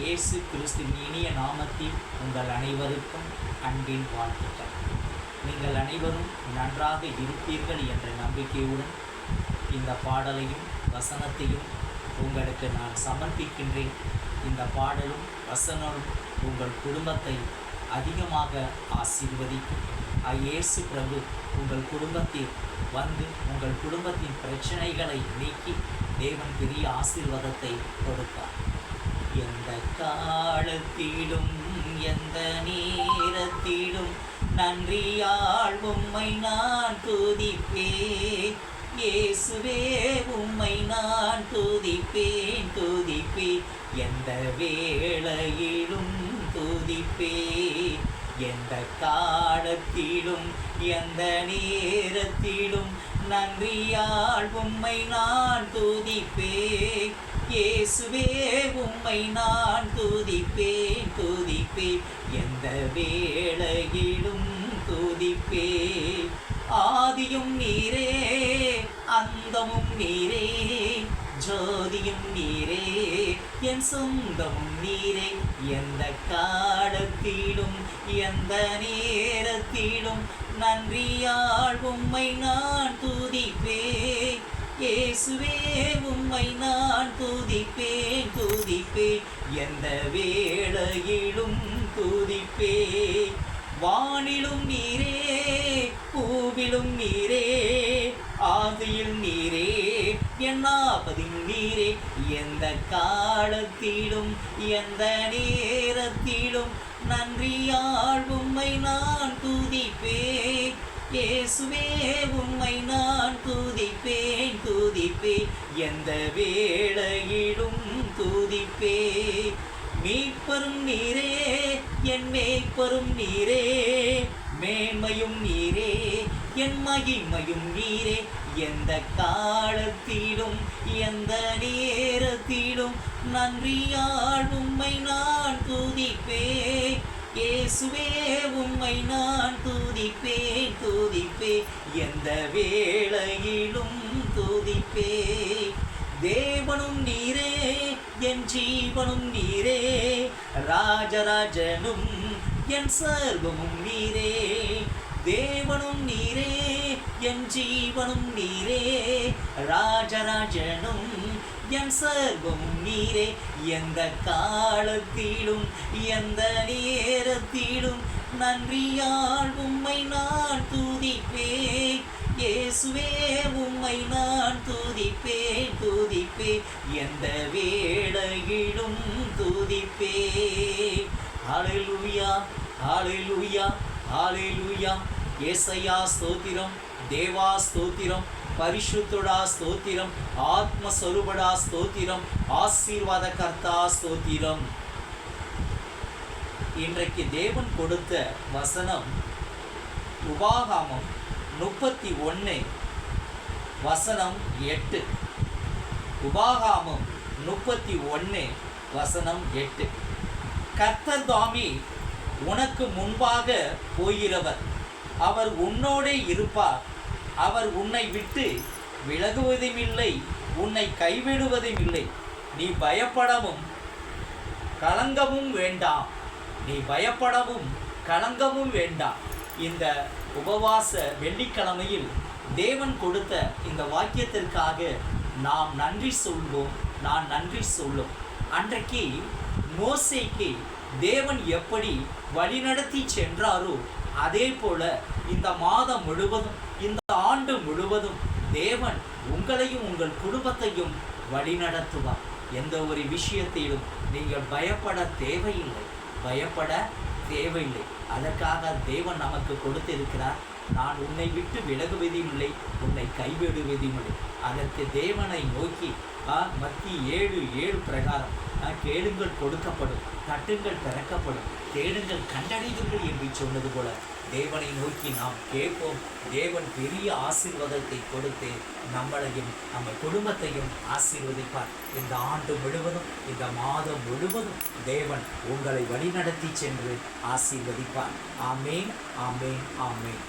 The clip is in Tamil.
இயேசு கிறிஸ்துவின் இனிய நாமத்தில் உங்கள் அனைவருக்கும் அன்பின் வாழ்த்துக்கள். நீங்கள் அனைவரும் நன்றாக இருப்பீர்கள் என்ற நம்பிக்கையுடன் இந்த பாடலையும் வசனத்தையும் உங்களுக்கு நான் சமர்ப்பிக்கின்றேன். இந்த பாடலும் வசனமும் உங்கள் குடும்பத்தை அதிகமாக ஆசீர்வதிக்கும். இயேசு பிரபு உங்கள் குடும்பத்தில் வந்து உங்கள் குடும்பத்தின் பிரச்சனைகளை நீக்கி தேவன் பெரிய ஆசீர்வாதத்தை கொடுப்பார். எந்த காலத்திலும் எந்த நேரத்திலும் நன்றியால் உம்மை நான் துதிப்பேன். இயேசுவே உம்மை நான் துதிப்பேன் துதிப்பேன். எந்த வேளையிலும் துதிப்பேன். எந்த காலத்திலும் எந்த நேரத்திலும் நன்றியால் உம்மை நான் துதிப்பேன். இயேசுவே உம்மை நான் துதிப்பேன் துதிப்பேன். எந்த வேளையிலும் துதிப்பேன். ஆதியும் நீரே அந்தமும் நீரே, ஜோதியும் நீரே என் சொந்தமும் நீரே. எந்த காலத்திலும் எந்த நேரத்திலும் நன்றியால் உம்மை நான் துதிப்பேன். இயேசுவே உம்மை நான் துதிப்பேன் துதிப்பேன். எந்த வேளையிலும் துதிப்பேன். வானிலும் நீரே பூவிலும் நீரே, ஆதியில் நீரே என்னாவதில் நீரே. எந்த காலத்திலும் எந்த நேரத்திலும் நன்றியால் உம்மை நான் துதிப்பேன். இயேசுவே உம்மை நான் துதிப்பேன் துதிப்பேன். எந்த வேளையிலும் துதிப்பேன். மீட்பரும் நீரே என் மேய்ப்பரும் நீரே, மேன்மையும் நீரே என் மகிமையும் நீரே. எந்த காலத்திலும் எந்த நேரத்திலும் நன்றியால் உம்மை நான் துதிப்பேன். இயேசுவே உம்மை நான் துதிப்பேன் துதிப்பேன். எந்த வேளையிலும் துதிப்பேன். தேவனும் நீரே என் ஜீவனும் நீரே, ராஜராஜனும் என் சர்வமும் நீரே. தேவனும் நீரே என் ஜீவனும் நீரே, ராஜராஜனும் என் சர்வமும் நீரே. எந்த காலத்திலும் எந்த நேரத்திலும் நன்றியால் உம்மை நான் துதிப்பேன். இயேசுவே உம்மை நான் துதிப்பேன் துதிப்பேன். எந்த வேளையிலும் துதிப்பேன். ஹல்லேலூயா ஹல்லேலூயா ஹல்லேலூயா. ஏசையா ஸ்தோத்திரம், தேவா ஸ்தோத்திரம், பரிசுத்தடா ஸ்தோத்திரம், ஆத்மஸ்வரூபடா ஸ்தோத்திரம், ஆசீர்வாத கர்த்தா ஸ்தோத்திரம். இன்றைக்கு தேவன் கொடுத்த வசனம் உபாகமம் 31 வசனம் 8. உபாகமம் 31 வசனம் 8. கர்த்தர் தாமே உனக்கு முன்பாக போகிறவர், அவர் உன்னோடே இருப்பார். அவர் உன்னை விட்டு விலகுவதும் இல்லை, உன்னை கைவிடுவதும் இல்லை. நீ பயப்படவும் கலங்கவும் வேண்டாம். நீ பயப்படவும் கலங்கவும் வேண்டாம். இந்த உபவாச வெள்ளிக்கிழமையில் தேவன் கொடுத்த இந்த வாக்கியத்திற்காக நாம் நன்றி சொல்வோம். நான் நன்றி சொல்லும். அன்றைக்கு மோசேக்கு தேவன் எப்படி வழிநடத்தி சென்றாரோ அதே போல இந்த மாதம் முழுவதும் இந்த ஆண்டு முழுவதும் தேவன் உங்களையும் உங்கள் குடும்பத்தையும் வழிநடத்துவார். எந்த ஒரு விஷயத்திலும் நீங்கள் பயப்பட தேவையில்லை, பயப்பட தேவையில்லை. அதற்காக தேவன் நமக்கு கொடுத்திருக்கிறார். நான் உன்னை விட்டு விலகுவதும் இல்லை, உன்னை கைவிடுவதும் இல்லை. அதற்கு தேவனை நோக்கி மத்திய 7:7 பிரகாரம் கேளுங்கள் கொடுக்கப்படும், தட்டுங்கள் திறக்கப்படும், தேடுங்கள் கண்டடைவீர்கள் என்று சொன்னது போல தேவனை நோக்கி நாம் கேட்போம். தேவன் பெரிய ஆசீர்வாதத்தை கொடுத்து நம்மளையும் நம்ம குடும்பத்தையும் ஆசீர்வதிப்பார். இந்த ஆண்டு முழுவதும் இந்த மாதம் முழுவதும் தேவன் உங்களை வழிநடத்தி சென்று ஆசீர்வதிப்பார். ஆமேன் ஆமேன் ஆமேன்.